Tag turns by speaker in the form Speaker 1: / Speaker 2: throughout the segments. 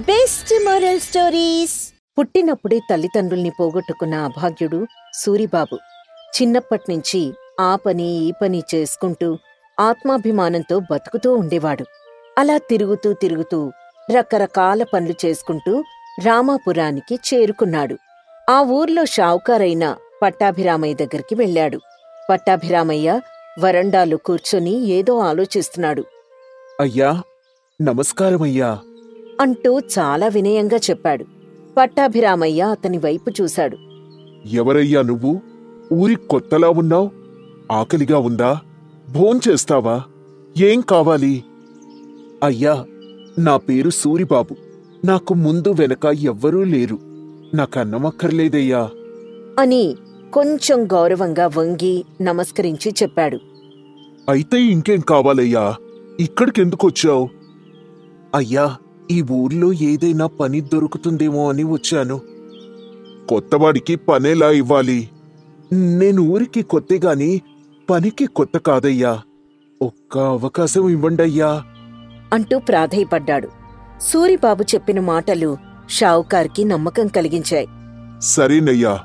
Speaker 1: Best moral stories. పుట్టినప్పుడే తల్లిదండ్రుల్ని పోగొట్టుకున్న అభాగ్యుడు సూరిబాబు చిన్నప్పట్నుంచి ఆ పని ఈ పని చేసుకుంటూ ఆత్మాభిమానంతో బతుకుతూ ఉండేవాడు. అలా తిరుగుతూ తిరుగుతూ రకరకాల పనులు చేసుకుంటూ రామాపురానికి చేరుకున్నాడు. ఆ ఊర్లో షావుకారైన పట్టాభిరామయ్య దగ్గరికి వెళ్ళాడు. పట్టాభిరామయ్య వరండాలో కూర్చొని ఏదో ఆలోచిస్తున్నాడు.
Speaker 2: అయ్యా, నమస్కారమయ్యా
Speaker 1: అంటూ చాలా వినయంగా చెప్పాడు. పట్టాభిరామయ్య అతని వైపు చూశాడు.
Speaker 2: ఎవరయ్యా నువ్వు? ఊరి కొత్తలా ఉన్నావ్? ఆకలిగా ఉందా? భోంచేస్తావా? ఏం కావాలి? అయ్యా, నా పేరు సూరిబాబు. నాకు ముందు వెనక ఎవ్వరూ లేరు. నాకన్నమక్కర్లేదయ్యా
Speaker 1: అని కొంచెం గౌరవంగా వంగి నమస్కరించి చెప్పాడు.
Speaker 2: అయితే ఇంకేం కావాలయ్యా? ఇక్కడికెందుకొచ్చావు? అయ్యా, ఈ ఊర్లో ఏదైనా పని దొరుకుతుందేమో అని వచ్చాను. కొత్తవాడికి పనేలా ఇవ్వాలి? నేను ఊరికి కొత్తగాని పనికి కొత్త కాదయ్యా. ఒక్క అవకాశం ఇవ్వండయ్యా
Speaker 1: అంటూ ప్రాధేయపడ్డాడు. సూరిబాబు చెప్పిన మాటలు షావుకార్కి నమ్మకం కలిగించాయి.
Speaker 2: సరేనయ్యా,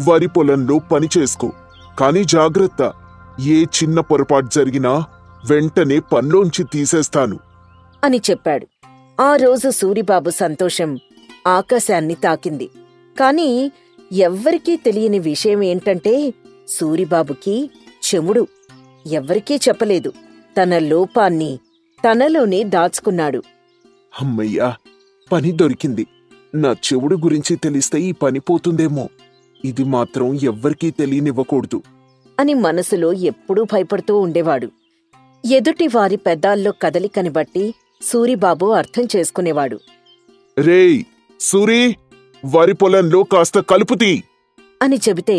Speaker 2: వరి పొలంలో పని చేసుకో. కాని జాగ్రత్త, ఏ చిన్న పొరపాటు జరిగినా వెంటనే పనిలోంచి తీసేస్తాను
Speaker 1: అని చెప్పాడు. ఆ రోజు సూరిబాబు సంతోషం ఆకాశాన్ని తాకింది. కాని ఎవ్వరికీ తెలియని విషయం ఏంటంటే సూరిబాబుకి చెముడు. ఎవ్వరికీ చెప్పలేదు. తన లోపాన్ని తనలోనే దాచుకున్నాడు.
Speaker 2: అమ్మయ్యా, పని దొరికింది. నా చెవుడు గురించి తెలిస్తే ఈ పని పోతుందేమో. ఇది మాత్రం ఎవ్వరికీ తెలియనివ్వకూడదు
Speaker 1: అని మనసులో ఎప్పుడూ భయపడుతూ ఉండేవాడు. ఎదుటివారి పెదాల్లో కదలికని బట్టి సూరిబాబు అర్థం చేసుకునేవాడు.
Speaker 2: రేయ్ సూరి, వరి పొలంలో కాస్త కలుపుతీ
Speaker 1: అని చెబితే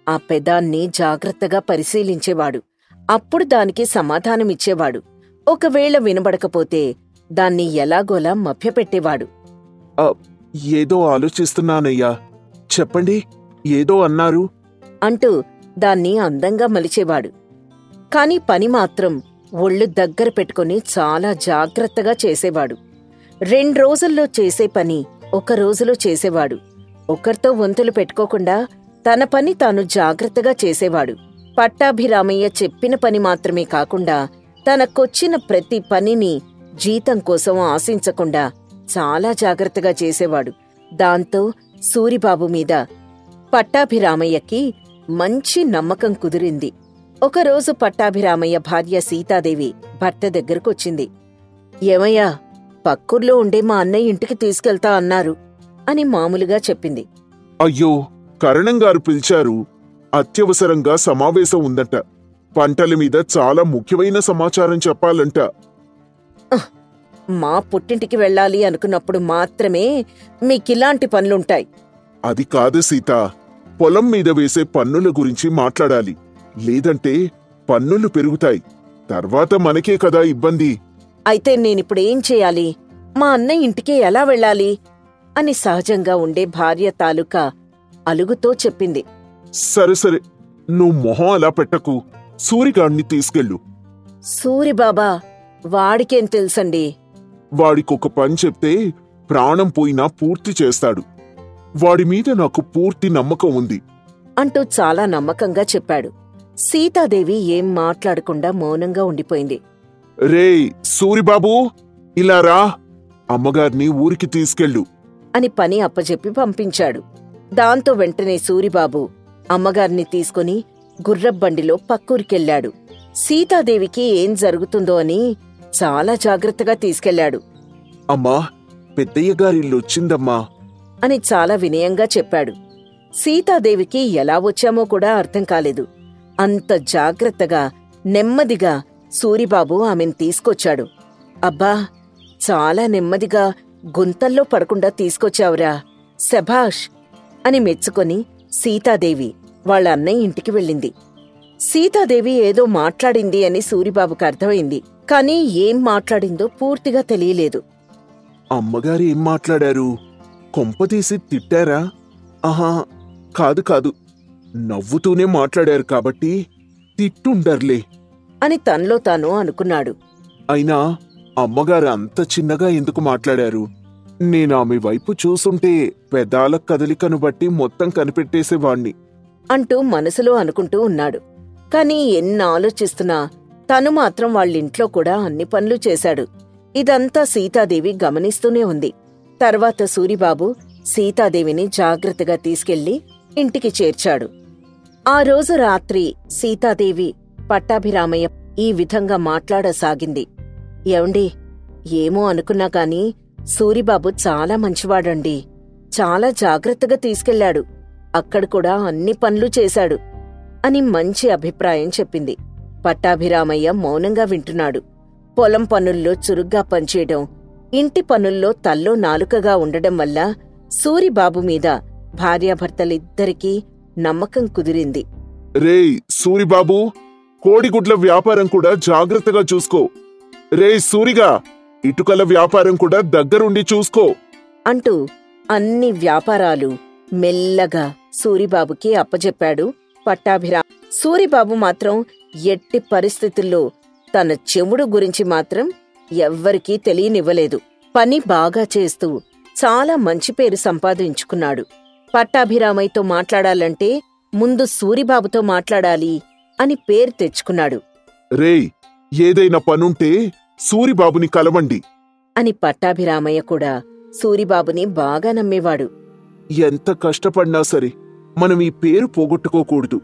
Speaker 1: ఆ పెదాన్ని జాగ్రత్తగా పరిశీలించేవాడు. అప్పుడు దానికి సమాధానమిచ్చేవాడు. ఒకవేళ వినబడకపోతే దాన్ని ఎలాగోలా మభ్యపెట్టేవాడు.
Speaker 2: ఏదో ఆలోచిస్తున్నానయ్యా, చెప్పండి, ఏదో అన్నారు
Speaker 1: అంటూ దాన్ని అందంగా మలిచేవాడు. కాని పని మాత్రం ఒళ్ళు దగ్గర పెట్టుకుని చాలా జాగ్రత్తగా చేసేవాడు. 2 రోజుల్లో చేసే పని 1 రోజులో చేసేవాడు. ఒకరితో వంతులు పెట్టుకోకుండా తన పని తాను జాగ్రత్తగా చేసేవాడు. పట్టాభిరామయ్య చెప్పిన పని మాత్రమే కాకుండా తనకొచ్చిన ప్రతి పనిని జీతం కోసం ఆశించకుండా చాలా జాగ్రత్తగా చేసేవాడు. దాంతో సూరిబాబు మీద పట్టాభిరామయ్యకి మంచి నమ్మకం కుదిరింది. ఒకరోజు పట్టాభిరామయ్య భార్య సీతాదేవి భర్త దగ్గరకొచ్చింది. ఏమయ్యా, పక్కూర్లో ఉండే మా అన్నయ్య ఇంటికి తీసుకెళ్తా అన్నారు అని మామూలుగా చెప్పింది.
Speaker 2: అయ్యో, కరణంగారు పిలిచారు. అత్యవసరంగా సమావేశం ఉందట. పంటల మీద చాలా ముఖ్యమైన సమాచారం చెప్పాలంట.
Speaker 1: మా పుట్టింటికి వెళ్ళాలి అనుకున్నప్పుడు మాత్రమే మీకిలాంటి పనులుంటాయి.
Speaker 2: అది కాదు సీత, పొలం మీద వేసే పన్నుల గురించి మాట్లాడాలి. లేదంటే పన్నులు పెరుగుతాయి. తర్వాత మనకే కదా ఇబ్బంది.
Speaker 1: అయితే నేనిప్పుడేం చేయాలి? మా అన్నయ్య ఇంటికి ఎలా వెళ్ళాలి అని సహజంగా ఉండే భార్య తాలూకా అలుగుతో చెప్పింది.
Speaker 2: సరే సరే, నువ్వు మొహం అలా పెట్టకు. సూరిగాడిని తీసుకెళ్ళు.
Speaker 1: సూరిబాబా, వాడికేం తెలుసండి?
Speaker 2: వాడికొక పని చెప్తే ప్రాణం పోయినా పూర్తి చేస్తాడు. వాడి మీద నాకు పూర్తి నమ్మకం ఉంది
Speaker 1: అంటూ చాలా నమ్మకంగా చెప్పాడు. సీతాదేవి ఏం మాట్లాడకుండా మౌనంగా ఉండిపోయింది.
Speaker 2: రేయ్ సూరిబాబు, ఇలా రా. అమ్మగారిని ఊరికి తీసుకెళ్ళు
Speaker 1: అని పని అప్పచెప్పి పంపించాడు. దాంతో వెంటనే సూరిబాబు అమ్మగారిని తీసుకుని గుర్రబ్బండిలో పక్కూరికెళ్ళాడు. సీతాదేవికి ఏం జరుగుతుందో అని చాలా జాగ్రత్తగా తీసుకెళ్లాడు.
Speaker 2: అమ్మా, పెద్దయ్య గారిల్లొచ్చిందమ్మా
Speaker 1: అని చాలా వినయంగా చెప్పాడు. సీతాదేవికి ఎలా వచ్చామో కూడా అర్థం కాలేదు. అంత జాగ్రత్తగా నెమ్మదిగా సూరిబాబు ఆమెను తీసుకొచ్చాడు. అబ్బా, చాలా నెమ్మదిగా గుంతల్లో పడకుండా తీసుకొచ్చావురా, శభాష్ అని మెచ్చుకొని సీతాదేవి వాళ్ళ అన్నయ్య ఇంటికి వెళ్ళింది. సీతాదేవి ఏదో మాట్లాడింది అని సూరిబాబుకు అర్థమైంది. కాని ఏం మాట్లాడిందో పూర్తిగా తెలియలేదు.
Speaker 2: అమ్మగారు ఏం మాట్లాడారు? కొంపతీసి తిట్టారా? ఆహా, కాదు కాదు, నవ్వుతూనే మాట్లాడారు కాబట్టి తిట్టుండర్లే
Speaker 1: అని తనలో తాను అనుకున్నాడు.
Speaker 2: అయినా అమ్మగారు అంత చిన్నగా ఎందుకు మాట్లాడారు? నేనామె వైపు చూసుంటే పెదాల కదలికను బట్టి మొత్తం కనిపెట్టేసేవాణ్ణి
Speaker 1: అంటూ మనసులో అనుకుంటూ ఉన్నాడు. కాని ఎన్ని ఆలోచిస్తున్నా తను మాత్రం వాళ్ళింట్లో కూడా అన్ని పనులు చేశాడు. ఇదంతా సీతాదేవి గమనిస్తూనే ఉంది. తర్వాత సూరిబాబు సీతాదేవిని జాగ్రత్తగా తీసుకెళ్లి ఇంటికి చేర్చాడు. ఆ రోజు రాత్రి సీతాదేవి పట్టాభిరామయ్య ఈ విధంగా మాట్లాడసాగింది. ఏవండి, ఏమో అనుకున్నా కాని సూరిబాబు చాలా మంచివాడండి. చాలా జాగ్రత్తగా తీసుకెళ్లాడు. అక్కడ కూడా అన్ని పనులు చేశాడు అని మంచి అభిప్రాయం చెప్పింది. పట్టాభిరామయ్య మౌనంగా వింటున్నాడు. పొలం పనుల్లో చురుగ్గా పనిచేయడం, ఇంటి పనుల్లో తల్లో నాలుకగా ఉండడం వల్ల సూరిబాబు మీద భార్యాభర్తలిద్దరికీ నమ్మకం కుదిరింది.
Speaker 2: రేయ్ సూరిబాబు, కోడిగుడ్ల వ్యాపారం కూడా జాగ్రత్తగా చూసుకో. రేయ్ సూరిగా, ఇటుకల వ్యాపారం కూడా దగ్గరుండి చూసుకో
Speaker 1: అంటూ అన్ని వ్యాపారాలు మెల్లగా సూరిబాబుకి అప్పజెప్పాడు పట్టాభిరామ. సూరిబాబు మాత్రం ఎట్టి పరిస్థితుల్లో తన చెముడు గురించి మాత్రం ఎవ్వరికీ తెలియనివ్వలేదు. పని బాగా చేస్తూ చాలా మంచి పేరు సంపాదించుకున్నాడు. పట్టాభిరామయ్యతో మాట్లాడాలంటే ముందు సూరిబాబుతో మాట్లాడాలి అని పేరు తెచ్చుకున్నాడు.
Speaker 2: రేయ్, ఏదైనా పనుంటే సూరిబాబుని కలవండి
Speaker 1: అని పట్టాభిరామయ్య కూడా సూరిబాబుని బాగా నమ్మేవాడు.
Speaker 2: ఎంత కష్టపడినా సరే మనం ఈ పేరు పోగొట్టుకోకూడదు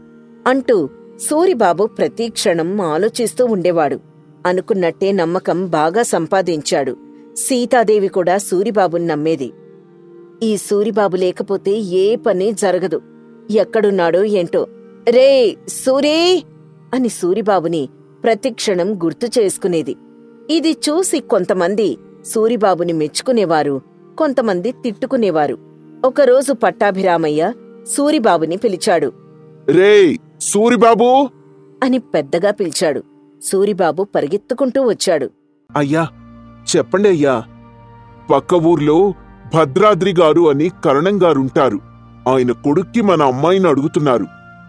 Speaker 1: అంటూ సూరిబాబు ప్రతి క్షణం ఆలోచిస్తూ ఉండేవాడు. అనుకున్నట్టే నమ్మకం బాగా సంపాదించాడు. సీతాదేవి కూడా సూరిబాబుని నమ్మేది. ఈ సూరిబాబు లేకపోతే ఏ పని జరగదు. ఎక్కడున్నాడో ఏంటో. రే సూరీ అని సూరిబాబుని ప్రతిక్షణం గుర్తు చేసుకునేది. ఇది చూసి కొంతమంది సూరిబాబుని మెచ్చుకునేవారు, కొంతమంది తిట్టుకునేవారు. ఒకరోజు పట్టాభిరామయ్య సూరిబాబుని పిలిచాడు.
Speaker 2: రేయ్ సూరిబాబు
Speaker 1: అని పెద్దగా పిలిచాడు. సూరిబాబు పరిగెత్తుకుంటూ వచ్చాడు.
Speaker 2: అయ్యా చెప్పండి అయ్యా, పక్క ఊర్లో భద్రాద్రి గారు అని కరణంగారుంటారు. ఆయన కొడుక్కి మన అమ్మాయిని అడుగుతున్నారు.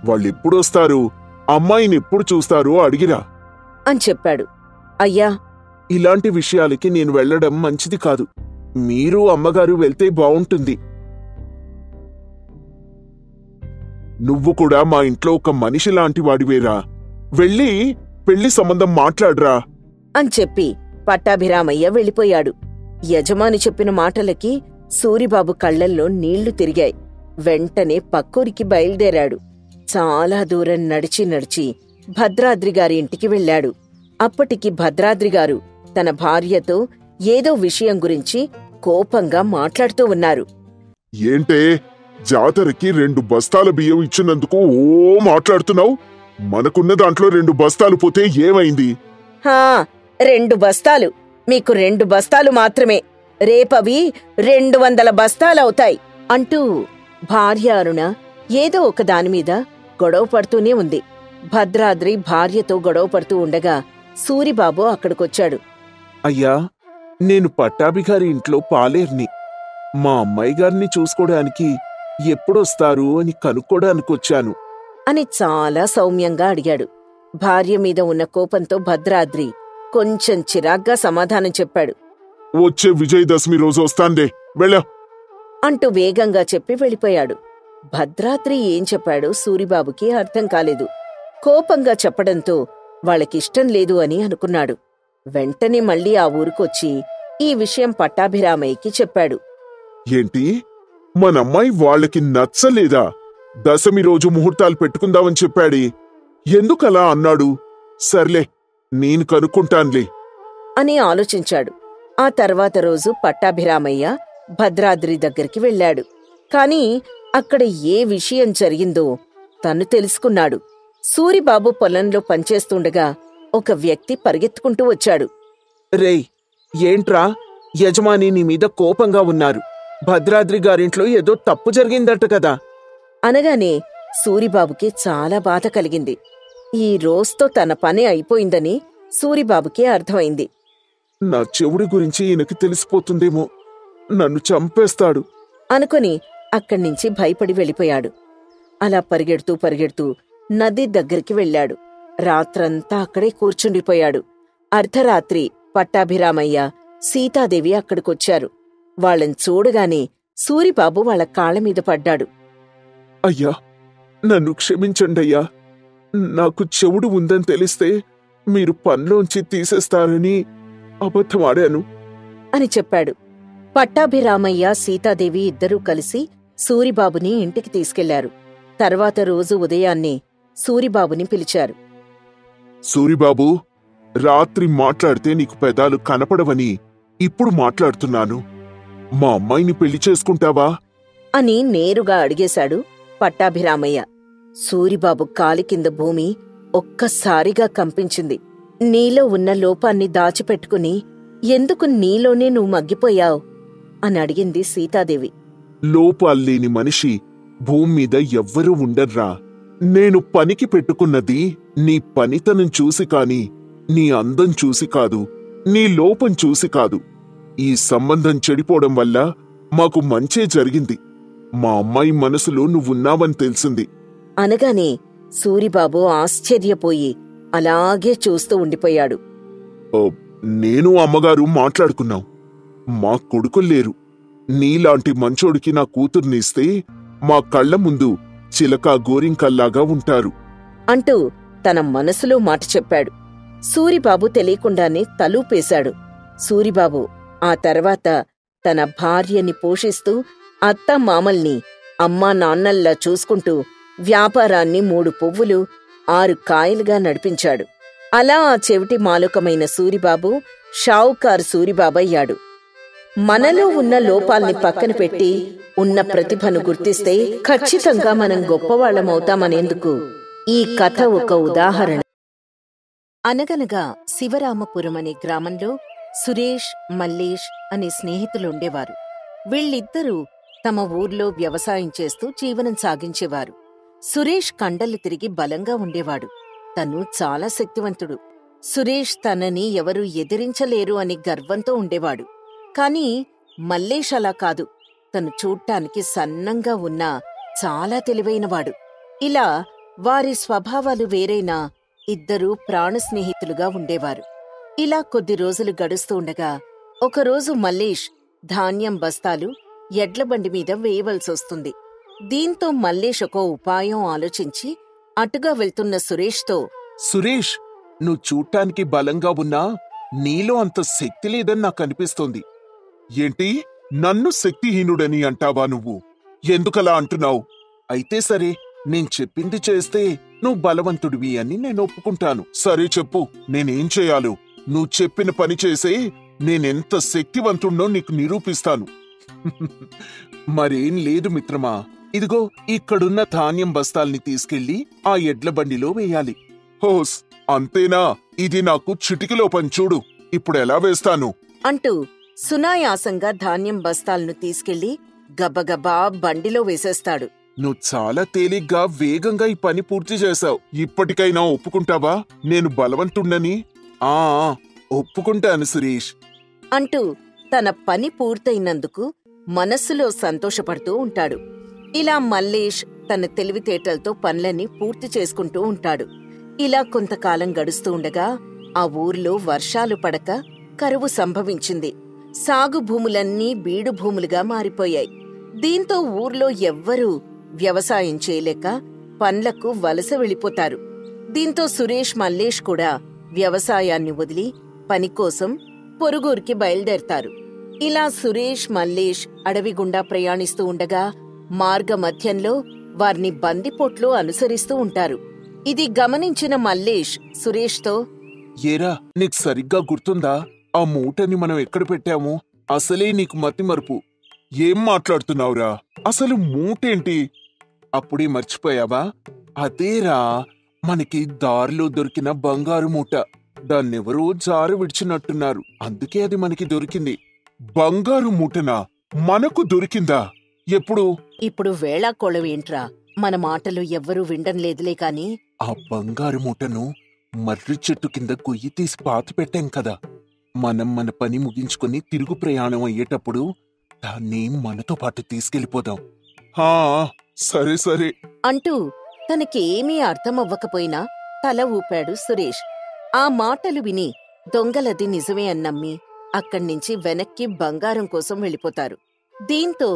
Speaker 2: వాళ్ళెప్పుడొస్తారు, అమ్మాయినెప్పుడు చూస్తారో అడిగిరా
Speaker 1: అని చెప్పాడు. అయ్యా,
Speaker 2: ఇలాంటి విషయాలకి నేను వెళ్లడం మంచిది కాదు. మీరు అమ్మగారు వెళ్తే బావుంటుంది. నువ్వు కూడా మా ఇంట్లో ఒక మనిషి లాంటి వాడివేరా. వెళ్ళి పెళ్లి సంబంధం మాట్లాడ్రా
Speaker 1: అని చెప్పి పట్టాభిరామయ్య వెళ్ళిపోయాడు. యజమాని చెప్పిన మాటలకి సూరిబాబు కళ్లల్లో నీళ్లు తిరిగాయి. వెంటనే పక్కూరికి బయలుదేరాడు. చాలా దూరం నడిచి నడిచి భద్రాద్రిగారి ఇంటికి వెళ్ళాడు. అప్పటికి భద్రాద్రిగారు తన భార్యతో ఏదో విషయం గురించి కోపంగా మాట్లాడుతూ ఉన్నారు.
Speaker 2: ఏంటే, జాతరకి 2 బస్తాల బియ్యం ఇచ్చినందుకు ఓ మాట్లాడుతున్నావు? మనకున్న దాంట్లో 2 బస్తాలు పోతే ఏమైంది?
Speaker 1: 2 బస్తాలు? మీకు 2 బస్తాలు మాత్రమే. రేపవి 200 బస్తాలవుతాయి అంటూ భార్య అరుణ ఏదో ఒక దానిమీద గొడవ పడుతూనే ఉంది. భద్రాద్రి భార్యతో గొడవ పడుతూ ఉండగా సూరిబాబు అక్కడికొచ్చాడు.
Speaker 2: అయ్యా, నేను పట్టాభిగారి ఇంట్లో పాలేర్ని. మా అమ్మాయి గారిని చూసుకోవడానికి ఎప్పుడొస్తారు అని కనుక్కోడానికొచ్చాను
Speaker 1: అని చాలా సౌమ్యంగా అడిగాడు. భార్య మీద ఉన్న కోపంతో భద్రాద్రి కొంచెం చిరాగ్గా సమాధానం చెప్పాడు.
Speaker 2: వచ్చే విజయదశమి రోజు వస్తాండే, వెళ్ళా
Speaker 1: అంటూ వేగంగా చెప్పి వెళ్ళిపోయాడు. భద్రాద్రి ఏం చెప్పాడో సూరిబాబుకి అర్థం కాలేదు. కోపంగా చెప్పడంతో వాళ్ళకిష్టం లేదు అని అనుకున్నాడు. వెంటనే మళ్లీ ఆ ఊరికొచ్చి ఈ విషయం పట్టాభిరామయ్యకి చెప్పాడు.
Speaker 2: ఏంటి, మనమ్మాయి వాళ్ళకి నచ్చలేదా? దశమి రోజు ముహూర్తాలు పెట్టుకుందామని చెప్పాడే, ఎందుకలా అన్నాడు? సర్లే, నేను కనుక్కుంటాన్లే
Speaker 1: అని ఆలోచించాడు. ఆ తర్వాత రోజు పట్టాభిరామయ్య భద్రాద్రి దగ్గరికి వెళ్ళాడు. కాని అక్కడ ఏ విషయం జరిగిందో తను తెలుసుకున్నాడు. సూరిబాబు పొలంలో పనిచేస్తుండగా ఒక వ్యక్తి పరిగెత్తుకుంటూ వచ్చాడు.
Speaker 3: రేయ్, ఏంట్రా, యజమాని నీ మీద కోపంగా ఉన్నారు. భద్రాద్రి గారింట్లో ఏదో తప్పు జరిగిందట కదా
Speaker 1: అనగానే సూరిబాబుకి చాలా బాధ కలిగింది. ఈ రోజుతో తన పని అయిపోయిందని సూరిబాబుకి అర్థమైంది.
Speaker 2: నా చెవుడి గురించి ఈయనకి తెలిసిపోతుందేమో, నన్ను చంపేస్తాడు
Speaker 1: అనుకుని అక్కడ్నించి భయపడి వెళ్ళిపోయాడు. అలా పరిగెడుతూ పరిగెడుతూ నది దగ్గరికి వెళ్ళాడు. రాత్రంతా అక్కడే కూర్చుండిపోయాడు. అర్ధరాత్రి పట్టాభిరామయ్య, సీతాదేవి అక్కడికొచ్చారు. వాళ్ళని చూడగానే సూరిబాబు వాళ్ళ కాళ్లమీద పడ్డాడు.
Speaker 2: అయ్యా, నన్ను క్షమించండయ్యా. నాకు చెవుడు ఉందని తెలిస్తే మీరు పనిలోంచి తీసేస్తారని అబద్ధమాడాను
Speaker 1: అని చెప్పాడు. పట్టాభిరామయ్య, సీతాదేవి ఇద్దరూ కలిసి సూరిబాబుని ఇంటికి తీసుకెళ్లారు. తర్వాత రోజు ఉదయాన్నే సూరిబాబుని పిలిచారు.
Speaker 2: సూరిబాబు, రాత్రి మాట్లాడితే నీకు పెదాలు కనపడవని ఇప్పుడు మాట్లాడుతున్నాను. మా అమ్మాయిని పెళ్లి చేసుకుంటావా
Speaker 1: అని నేరుగా అడిగేశాడు పట్టాభిరామయ్య. సూరిబాబు కాలి కింద భూమి ఒక్కసారిగా కంపించింది. నీలో ఉన్న లోపాన్ని దాచిపెట్టుకుని ఎందుకు నీలోనే నువ్వు మగ్గిపోయావు అని అడిగింది సీతాదేవి.
Speaker 2: లోపాల్లేని మనిషి భూమ్మీద ఎవ్వరూ ఉండర్రా. నేను పనికి పెట్టుకున్నది నీ పనితనం చూసి కాని, నీ అందం చూసి కాదు, నీ లోపం చూసి కాదు. ఈ సంబంధం చెడిపోవడం వల్ల మాకు మంచే జరిగింది. మా అమ్మాయి మనసులో నువ్వున్నావని తెలిసింది
Speaker 1: అనగానే సూరిబాబు ఆశ్చర్యపోయి అలాగే చూస్తూ ఉండిపోయాడు.
Speaker 2: నేను అమ్మగారు మాట్లాడుకున్నాం. మా కొడుకుల్లేరు. నీలాంటి మంచోడికి నా కూతుర్నిస్తే మా కళ్ల ముందు చిలక గోరింకల్లాగా ఉంటారు
Speaker 1: అంటూ తన మనసులో మాట చెప్పాడు. సూరిబాబు తెలియకుండానే తలూపేశాడు. సూరిబాబు ఆ తర్వాత తన భార్యని పోషిస్తూ అత్తామామల్ని అమ్మా నాన్నల్లా చూసుకుంటూ వ్యాపారాన్ని 3 పువ్వులు 6 కాయలుగా నడిపించాడు. అలా ఆ చెవిటి మాలుకమైన సూరిబాబు షావుకారు సూరిబాబయ్యాడు. మనలో ఉన్న లోపాల్ని పక్కన పెట్టి ఉన్న ప్రతిభను గుర్తిస్తే ఖచ్చితంగా మనం గొప్పవాళ్లమవుతామనేందుకు ఈ కథ ఒక ఉదాహరణ. అనగనగా శివరామపురం అనే గ్రామంలో సురేష్, మల్లేష్ అనే స్నేహితులుండేవారు. వీళ్ళిద్దరూ తమ ఊర్లో వ్యవసాయం చేస్తూ జీవనం సాగించేవారు. సురేష్ కండలు తిరిగి బలంగా ఉండేవాడు. తను చాలా శక్తివంతుడు. సురేష్ తనని ఎవరూ ఎదిరించలేరు అని గర్వంతో ఉండేవాడు. కాని మల్లేష్ అలా కాదు. తను చూడ్డానికి సన్నంగా ఉన్నా చాలా తెలివైనవాడు. ఇలా వారి స్వభావాలు వేరైనా ఇద్దరూ ప్రాణ స్నేహితులుగా ఉండేవారు. ఇలా కొద్ది రోజులు గడుస్తూ ఉండగా ఒకరోజు మల్లేష్ ధాన్యం బస్తాలు ఎడ్లబండి మీద వేయవలసొస్తుంది. దీంతో మల్లేష్ ఒక ఉపాయం ఆలోచించి అటుగా వెళ్తున్న సురేష్తో,
Speaker 3: సురేష్, నువ్వు చూడ్డానికి బలంగా ఉన్నా నీలో అంత శక్తి లేదని నాకనిపిస్తోంది.
Speaker 2: ఏంటి? నన్ను శక్తిహీనుడని అంటావా నువ్వు? ఎందుకలా అంటున్నావు?
Speaker 3: అయితే సరే, నేను చెప్పింది చేస్తే నువ్వు బలవంతుడివి అని నేను ఒప్పుకుంటాను.
Speaker 2: సరే చెప్పు, నేనేం చేయాలో? నువ్వు చెప్పిన పని చేసే నేనెంత శక్తివంతుణ్ణో నీకు నిరూపిస్తాను.
Speaker 3: మరేం లేదు మిత్రమా. ఇదిగో ఇక్కడున్న ధాన్యం బస్తాల్ని తీసుకెళ్లి ఆ ఎడ్ల బండిలో వేయాలి.
Speaker 2: హోస్, అంతేనా? ఇది నాకు చిటికలో పని చూడు. ఇప్పుడెలా వేస్తాను
Speaker 1: అంటూ సునాయాసంగా ధాన్యం బస్తాలను తీసుకెళ్లి గబగబా బండిలో వేసేస్తాడు.
Speaker 3: నువ్వు చాలా తేలిగ్గా వేగంగా ఈ పని పూర్తి చేశావు.
Speaker 2: ఇప్పటికైనా ఒప్పుకుంటావా నేను బలవంతుణ్ణని?
Speaker 3: ఆ ఒప్పుకుంటాను సురేష్
Speaker 1: అంటూ తన పని పూర్తయినందుకు మనస్సులో సంతోషపడుతూ ఉంటాడు. ఇలా మల్లేష్ తన తెలివితేటలతో పనులన్నీ పూర్తి చేసుకుంటూ ఉంటాడు. ఇలా కొంతకాలం గడుస్తూ ఉండగా ఆ ఊర్లో వర్షాలు పడక కరువు సంభవించింది. సాగు భూములన్నీ బీడు భూములుగా మారిపోయాయి. దీంతో ఊర్లో ఎవ్వరూ వ్యవసాయం చేయలేక పన్లకు వలస వెళ్ళిపోతారు. దీంతో సురేష్, మల్లేష్ కూడా వ్యవసాయాన్ని వదిలి పనికోసం పొరుగురికి బయలుదేరతారు. ఇలా సురేష్, మల్లేష్ అడవి గుండా ప్రయాణిస్తూ ఉండగా మార్గ మధ్యంలో వారిని బందిపోట్లు అనుసరిస్తూ ఉంటారు. ఇది గమనించిన మల్లేష్ సురేష్తో,
Speaker 3: ఏరా, నీకు సరిగ్గా గుర్తుందా? ఆ మూటని మనం ఎక్కడ పెట్టాము? అసలే నీకు మతిమరుపు.
Speaker 2: ఏం మాట్లాడుతున్నావురా? అసలు మూటేంటి?
Speaker 3: అప్పుడే మర్చిపోయావా? అదేరా, మనకి దారిలో దొరికిన బంగారు మూట. దాన్నెవరో జారు విడిచినట్టున్నారు. అందుకే అది మనకి దొరికింది.
Speaker 2: బంగారు మూటనా? మనకు దొరికిందా? ఎప్పుడు?
Speaker 1: ఇప్పుడు వేళాకోళవేంట్రా? మన మాటలు ఎవ్వరూ వినడం లేదులే కాని
Speaker 3: ఆ బంగారు మూటను మర్రి చెట్టు కింద గొయ్యి తీసి పాతి పెట్టాం కదా. మనం మన పని ముగించుకుని తిరుగు ప్రయాణం అయ్యేటప్పుడు దాన్ని మనతో పాటు తీసుకెళ్లిపోదాం.
Speaker 2: హా, సరే సరే
Speaker 1: అంటూ తనకేమీ అర్థమవ్వకపోయినా తల ఊపాడు సురేష్. ఆ మాటలు విని దొంగలది నిజమే అన్నమ్మి అక్కడ్నించి వెనక్కి బంగారం కోసం వెళ్ళిపోతారు. దీంతో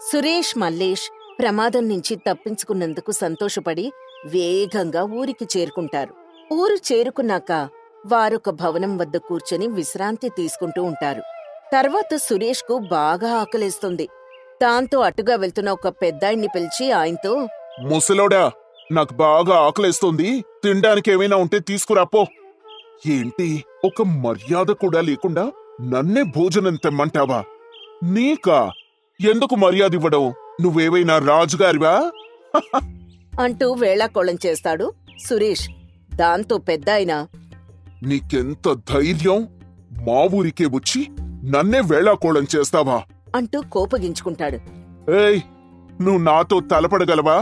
Speaker 1: సురేష్, మల్లేష్ ప్రమాదం నుంచి తప్పించుకున్నందుకు సంతోషపడి వేగంగా ఊరికి చేరుకుంటారు. ఊరు చేరుకున్నాక వారొక భవనం వద్ద కూర్చొని విశ్రాంతి తీసుకుంటూ ఉంటారు. తర్వాత సురేష్కు బాగా ఆకలేస్తుంది. దాంతో అటుగా వెళ్తున్న ఒక పెద్దాయన్ని పిలిచి ఆయనతో,
Speaker 2: ముసలోడా, నాకు బాగా ఆకలేస్తోంది, తినడానికి ఏమైనా ఉంటే తీసుకురాపో. ఏంటి, ఒక మర్యాద కూడా లేకుండా నన్నే భోజనం తెమ్మంటావా? నీకా? ఎందుకు మర్యాద ఇవ్వడం? నువ్వేవైనా రాజుగారివా?
Speaker 1: అంటూ వేళాకోళం చేస్తాడు సురేష్. దాంతో పెద్దాయన,
Speaker 2: నీకెంత ధైర్యం? మా ఊరికే వచ్చి నన్నే వేళాకోళం చేస్తావా?
Speaker 1: అంటూ కోపగించుకుంటాడు.
Speaker 2: ఏయ్, నువ్వు నాతో తలపడగలవా?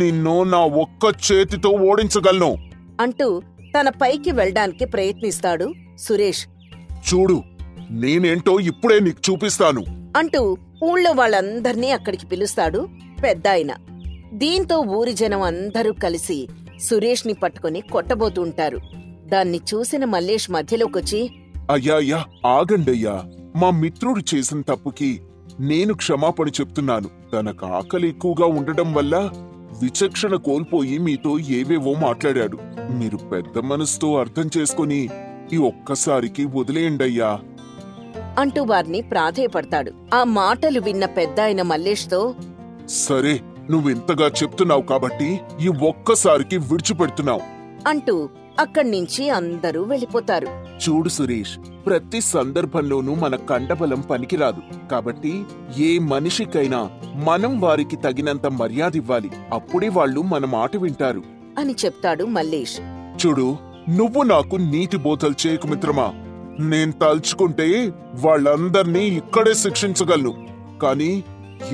Speaker 2: నిన్ను నా ఒక్క చేతితో ఓడించగలను
Speaker 1: అంటూ తన పైకి వెళ్డానికి ప్రయత్నిస్తాడు సురేష్.
Speaker 2: చూడు, నేనేంటో ఇప్పుడే నీకు చూపిస్తాను
Speaker 1: అంటూ ఊళ్ళో వాళ్ళందర్నీ అక్కడికి పిలుస్తాడు పెద్దాయన. దీంతో ఊరి జనం అందరూ కలిసి సురేష్ని పట్టుకుని కొట్టబోతూ ఉంటారు. దాన్ని చూసిన మల్లేష్ మధ్యలోకొచ్చి,
Speaker 2: అయ్యా ఆగండయ్యా, మా మిత్రుడు చేసిన తప్పుకి నేను క్షమాపణ చెప్తున్నాను. తనకు ఆకలి ఎక్కువగా ఉండడం వల్ల విచక్షణ కోల్పోయి మీతో ఏవేవో మాట్లాడాడు. మీరు పెద్ద మనసుతో అర్థం చేసుకుని ఈ ఒక్కసారికి వదిలేయండయ్యా
Speaker 1: అంటూ వారిని ప్రాధేయపడతాడు. ఆ మాటలు విన్న పెద్దాయన మల్లేష్తో,
Speaker 2: సరే, నువ్వెంతగా చెప్తున్నావు కాబట్టి ఈ ఒక్కసారికి విడిచిపెడుతున్నావు
Speaker 1: అంటూ అక్కడ్నించి అందరూ వెళ్ళిపోతారు.
Speaker 3: చూడు సురేష్, ప్రతి సందర్భంలోనూ మన కండబలం పనికిరాదు. కాబట్టి ఏ మనిషికైనా మనం వారికి తగినంత మర్యాద ఇవ్వాలి. అప్పుడే వాళ్ళు మన మాట వింటారు
Speaker 1: అని చెప్తాడు మల్లేష్.
Speaker 2: చూడు, నువ్వు నాకు నీతి బోధలు చేయకు మిత్రమా. నేను తలుచుకుంటే వాళ్ళందర్నీ ఇక్కడే శిక్షించగలను. కాని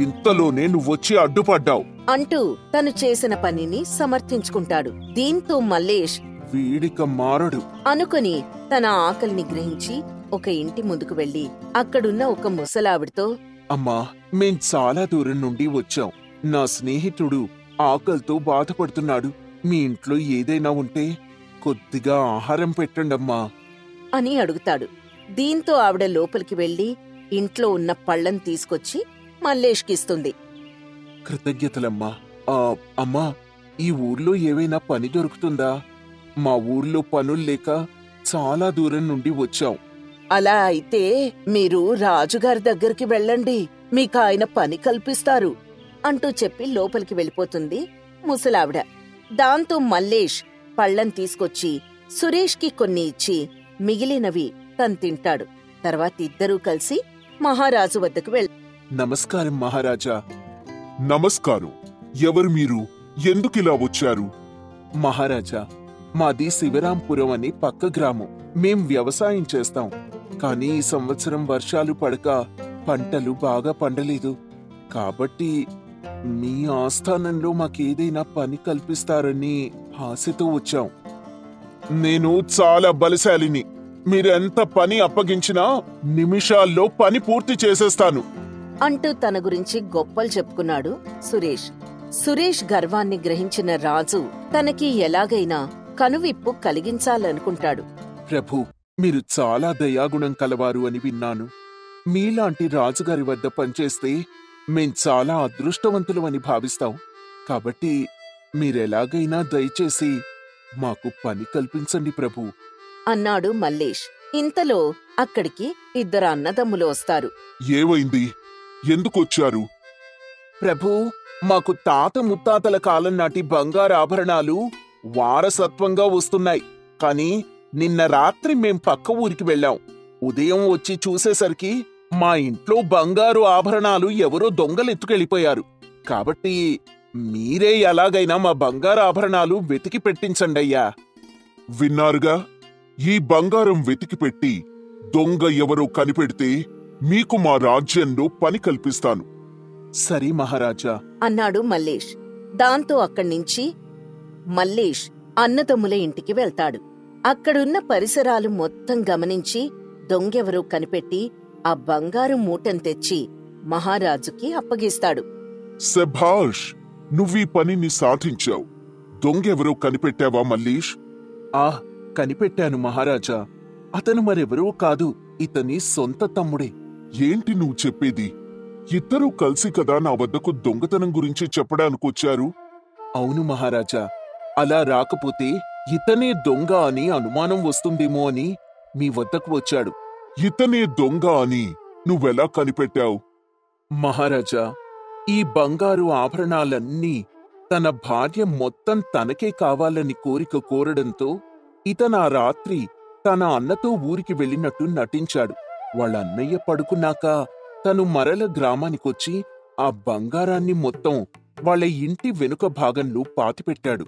Speaker 2: ఇంతలోనే నువ్వొచ్చి అడ్డుపడ్డావు
Speaker 1: అంటూ తను చేసిన పనిని సమర్థించుకుంటాడు. దీంతో మల్లేష్
Speaker 2: వీడిక మారడు
Speaker 1: అనుకుని తన ఆకలిని గ్రహించి ఒక ఇంటి ముందుకు వెళ్లి అక్కడున్న ఒక ముసలావిడితో,
Speaker 3: అమ్మా, మేం చాలా దూరం నుండి వచ్చాం. నా స్నేహితుడు ఆకలితో బాధపడుతున్నాడు. మీ ఇంట్లో ఏదైనా ఉంటే కొద్దిగా ఆహారం పెట్టండమ్మా
Speaker 1: అని అడుగుతాడు. దీంతో ఆవిడ లోపలికి వెళ్లి ఇంట్లో ఉన్న పళ్ళను తీసుకొచ్చి మల్లేష్కిస్తుంది.
Speaker 3: కృతజ్ఞతలమ్మా. అమ్మా, ఈ ఊర్లో ఏవైనా పని దొరుకుతుందా? మా ఊర్లో పనుల్లేక చాలా దూరం నుండి వచ్చాం.
Speaker 1: అలా అయితే మీరు రాజుగారి దగ్గరికి వెళ్ళండి, మీకాయన పని కల్పిస్తారు అంటూ చెప్పి లోపలికి వెళ్ళిపోతుంది ముసలావిడ. దాంతో మల్లేష్ పళ్ళం తీసుకొచ్చి సురేష్కి కొన్ని ఇచ్చి మిగిలినవి తను తింటాడు. తర్వాత ఇద్దరూ కలిసి మహారాజు వద్దకు
Speaker 3: నమస్కారం మహారాజా.
Speaker 2: నమస్కారం. ఎవరు మీరు? ఎందుకిలా వచ్చారు?
Speaker 3: మహారాజా, మాది శివరాంపురం అని పక్క గ్రామం. మేం వ్యవసాయం చేస్తాం. కానీ ఈ సంవత్సరం వర్షాలు పడక పంటలు బాగా పండలేదు. కాబట్టి మీ ఆస్థానంలో మాకేదైనా పని కల్పిస్తారని ఆశతో వచ్చాం.
Speaker 2: నేను చాలా బలశాలిని. మీరెంత పని అప్పగించినా నిమిషాల్లో పని పూర్తి చేసేస్తాను
Speaker 1: అంటూ తన గురించి గొప్పలు చెప్పుకున్నాడు సురేష్. సురేష్ గర్వాన్ని గ్రహించిన రాజు తనకి ఎలాగైనా కనువిప్పు కలిగించాలనుకుంటాడు.
Speaker 3: ప్రభు, మీరు చాలా దయాగుణం కలవారు అని విన్నాను. మీలాంటి రాజుగారి వద్ద పనిచేస్తే మేం చాలా అదృష్టవంతులమని భావిస్తాం. కాబట్టి మీరెలాగైనా దయచేసి మాకు పని కల్పించండి ప్రభు
Speaker 1: అన్నాడు మల్లేష్. ఇంతలో అక్కడికి ఇద్దరు అన్నదమ్ములు వస్తారు.
Speaker 2: ఏమైంది? ఎందుకొచ్చారు?
Speaker 3: ప్రభూ, మాకు తాత ముత్తాతల కాలం నాటి బంగారు ఆభరణాలు వారసత్వంగా వస్తున్నాయి. కాని నిన్న రాత్రి మేం పక్క ఊరికి వెళ్ళాం. ఉదయం వచ్చి చూసేసరికి మా ఇంట్లో బంగారు ఆభరణాలు ఎవరో దొంగలెత్తుకెళ్ళిపోయారు. కాబట్టి మీరే ఎలాగైనా మా బంగారు ఆభరణాలు వెతికి పెట్టించండయ్యా.
Speaker 2: విన్నారుగా, ఈ బంగారం వెతికిపెట్టి దొంగ ఎవరో కనిపెడితే మీకు మా రాజ్యంలో పని కల్పిస్తాను.
Speaker 3: సరే మహారాజా
Speaker 1: అన్నాడు మల్లేష్. దాంతో అక్కడ్నించి మల్లేష్ అన్నదమ్ముల ఇంటికి వెళ్తాడు. అక్కడున్న పరిసరాలు మొత్తం గమనించి దొంగెవరో కనిపెట్టి ఆ బంగారు మూటను తెచ్చి మహారాజుకి అప్పగిస్తాడు.
Speaker 2: శభాష్, నువ్వీ పనిని సాధించావు. దొంగెవరో కనిపెట్టావా మల్లేష్?
Speaker 3: కనిపెట్టాను మహారాజా. అతను మరెవరూ కాదు, ఇతని సొంత తమ్ముడే.
Speaker 2: ఏంటి నువ్వు చెప్పేది? ఇద్దరూ కలిసి కదా నా వద్దకు దొంగతనం గురించి చెప్పడానికొచ్చారు?
Speaker 3: అవును మహారాజా. అలా రాకపోతే ఇతనే దొంగ అని అనుమానం వస్తుందేమో అని మీ వద్దకు వచ్చాడు.
Speaker 2: ఇతనే దొంగ అని నువ్వెలా కనిపెట్టావు?
Speaker 3: మహారాజా, ఈ బంగారు ఆభరణాలన్నీ తన భార్య మొత్తం తనకే కావాలని కోరిక కోరడంతో ఇతను ఆ రాత్రి తన అన్నతో ఊరికి వెళ్ళినట్టు నటించాడు. వాళ్ళ అన్నయ్య పడుకున్నాక తను మరల గ్రామానికొచ్చి ఆ బంగారాన్ని మొత్తం వాళ్ళ ఇంటి వెనుక భాగంలో పాతిపెట్టాడు.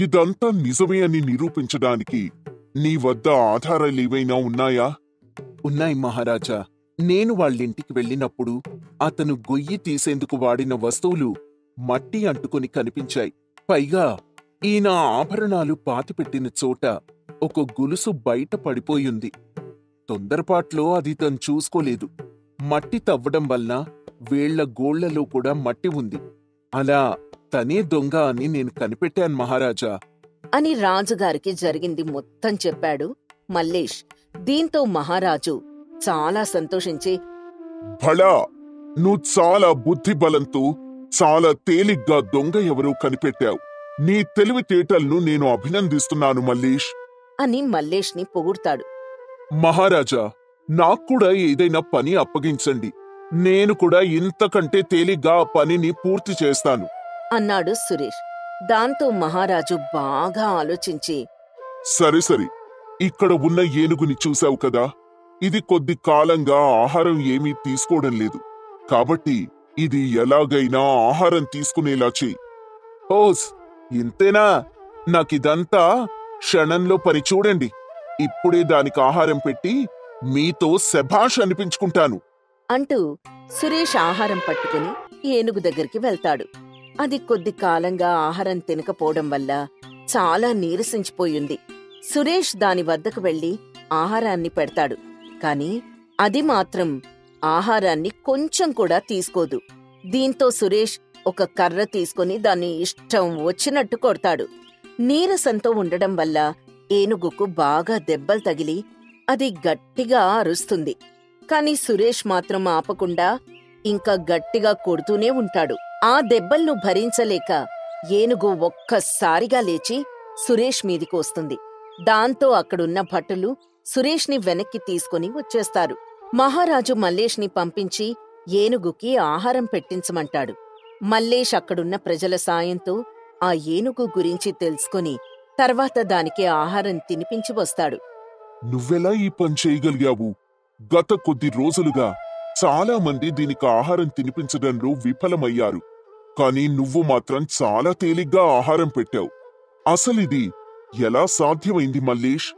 Speaker 2: ఇదంతా నిజమే అని నిరూపించడానికి నీ వద్ద ఆధారాలేవైనా ఉన్నాయా?
Speaker 3: ఉన్నాయి మహారాజా. నేను వాళ్ళింటికి వెళ్ళినప్పుడు అతను గొయ్యి తీసేందుకు వాడిన వస్తువులు మట్టి అంటుకొని కనిపించాయి. పైగా ఈయన ఆభరణాలు పాతిపెట్టిన చోట ఒక గొలుసు బయట పడిపోయింది. తొందరపాట్లో అది తను చూసుకోలేదు. మట్టి తవ్వడం వల్ల వేళ్ల గోళ్లలో కూడా మట్టి ఉంది. అలా తనే దొంగ అని నేను కనిపెట్టాను మహారాజా
Speaker 1: అని రాజుగారికి జరిగింది మొత్తం చెప్పాడు మల్లేష్. దీంతో మహారాజు చాలా సంతోషించి,
Speaker 2: భళా, నువ్వు చాలా బుద్ధిబలంతో చాలా తేలిగ్గా దొంగ ఎవరో కనిపెట్టావు. నీ తెలివితేటలను నేను అభినందిస్తున్నాను మల్లేష్
Speaker 1: అని మల్లేష్ని పొగుడ్తాడు.
Speaker 2: మహారాజా, నాక్కూడా ఏదైనా పని అప్పగించండి. నేను కూడా ఇంతకంటే తేలిగ్గా ఆ పనిని పూర్తి చేస్తాను
Speaker 1: అన్నాడు సురేష్. దాంతో మహారాజు బాగా ఆలోచించి,
Speaker 2: సరే సరే, ఇక్కడ ఉన్న ఏనుగుని చూశావు కదా, ఇది కొద్ది కాలంగా ఆహారం ఏమీ తీసుకోవడం లేదు. కాబట్టి ఇది ఎలాగైనా ఆహారం తీసుకునేలా చెయ్యి.
Speaker 3: ఓస్, ఇంతేనా? నాకిదంతా క్షణంలో పని చూడండి. ఇప్పుడే దానికి ఆహారం పెట్టి మీతో శభాష్ అనిపించుకుంటాను
Speaker 1: అంటూ సురేష్ ఆహారం పట్టుకుని ఏనుగు దగ్గరికి వెళ్తాడు. అది కొద్ది కాలంగా ఆహారం తినకపోవడం వల్ల చాలా నీరసించిపోయింది. సురేష్ దాని వద్దకు వెళ్లి ఆహారాన్ని పెడతాడు. కాని అది మాత్రం ఆహారాన్ని కొంచెం కూడా తీసుకోదు. దీంతో సురేష్ ఒక కర్ర తీసుకుని దాన్ని ఇష్టం వచ్చినట్టు కొడతాడు. నీరసంతో ఉండడం వల్ల ఏనుగుకు బాగా దెబ్బలు తగిలి అది గట్టిగా అరుస్తుంది. కాని సురేష్ మాత్రం ఆపకుండా ఇంకా గట్టిగా కొడుతూనే ఉంటాడు. ఆ దెబ్బలను భరించలేక ఏనుగు ఒక్కసారిగా లేచి సురేష్ మీదికి వస్తుంది. దాంతో అక్కడున్న భటులు సురేష్ని వెనక్కి తీసుకుని వచ్చేస్తారు. మహారాజు మల్లేష్ని పంపించి ఏనుగుకి ఆహారం పెట్టించమంటాడు. మల్లేష్ అక్కడున్న ప్రజల సాయంతో ఆ ఏనుగు గురించి తెలుసుకుని తర్వాత దానికి ఆహారం తినిపించి వస్తాడు.
Speaker 2: నువ్వెలా ఈ పని చేయగలిగావు? గత కొద్ది రోజులుగా చాలా మంది దీనికి ఆహారం తినిపించడంలో విఫలమయ్యారు. కాని నువ్వు మాత్రం చాలా తేలిగ్గా ఆహారం పెట్టావు. అసలిది ఎలా సాధ్యమైంది మల్లేష్?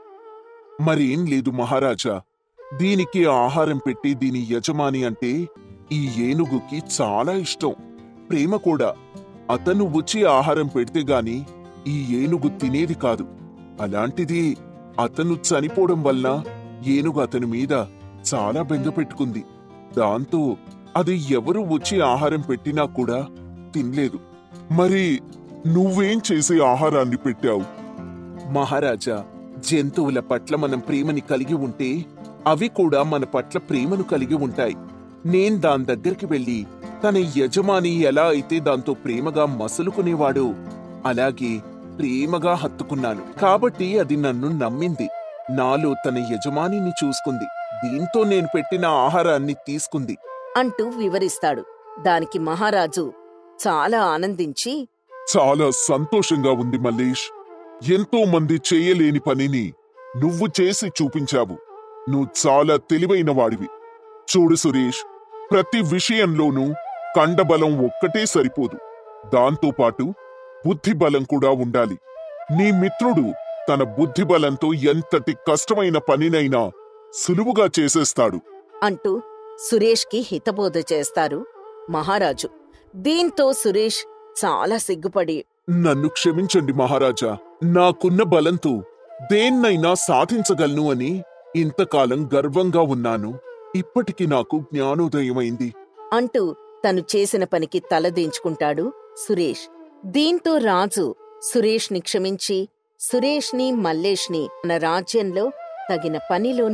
Speaker 3: మరేం లేదు మహారాజా. దీనికి ఆహారం పెట్టి దీని యజమాని అంటే ఈ ఏనుగుకి చాలా ఇష్టం, ప్రేమ కూడా. అతను వచ్చి ఆహారం పెడితే గాని ఈ ఏనుగు తినేది కాదు. అలాంటిది అతను చనిపోవడం వల్ల ఏనుగు అతని మీద చాలా బెంగ పెట్టుకుంది. దాంతో అది ఎవరు వచ్చి ఆహారం పెట్టినా కూడా తినలేదు.
Speaker 2: మరి నువ్వేం చేసే ఆహారాన్ని పెట్టావు?
Speaker 3: మహారాజా, జంతువుల పట్ల మనం ప్రేమని కలిగి ఉంటే అవి కూడా మన పట్ల ప్రేమను కలిగి ఉంటాయి. నేను దాని దగ్గరికి వెళ్లి తన యజమాని ఎలా అయితే దాంతో ప్రేమగా మసులుకునేవాడో అలాగే ప్రేమగా హత్తుకున్నాను. కాబట్టి అది నన్ను నమ్మింది. నాలో తన యజమానిని చూసుకుంది. దీంతో నేను పెట్టిన ఆహారాన్ని తీసుకుంది
Speaker 1: అంటూ వివరిస్తాడు. దానికి మహారాజు చాలా ఆనందించి,
Speaker 2: చాలా సంతోషంగా ఉంది మల్లేష్. ఎంతో మంది చేయలేని పనిని నువ్వు చేసి చూపించావు. నువ్వు చాలా తెలివైన వాడివి. చూడు సురేష్, ప్రతి విషయంలోనూ కండబలం ఒక్కటే సరిపోదు. దాంతోపాటు బుద్ధిబలం కూడా ఉండాలి. నీ మిత్రుడు తన బుద్ధిబలంతో ఎంతటి కష్టమైన పనినైనా సులువుగా చేసేస్తాడు
Speaker 1: అంటూ సురేష్కి హితబోధ చేస్తారు మహారాజు. దీంతో సురేష్ చాలా సిగ్గుపడి,
Speaker 3: నన్ను క్షమించండి మహారాజా. నాకున్న బలంతో దేన్నైనా సాధించగలను అని ఇంతకాలం గర్వంగా ఉన్నాను. ఇప్పటికి నాకు జ్ఞానోదయమైంది
Speaker 1: అంటూ తను చేసిన పనికి తలదించుకుంటాడు సురేష్. దీంతో రాజు సురేష్ని క్షమించి సురేష్ని మల్లేష్ని తన రాజ్యంలో తగిన పనిలో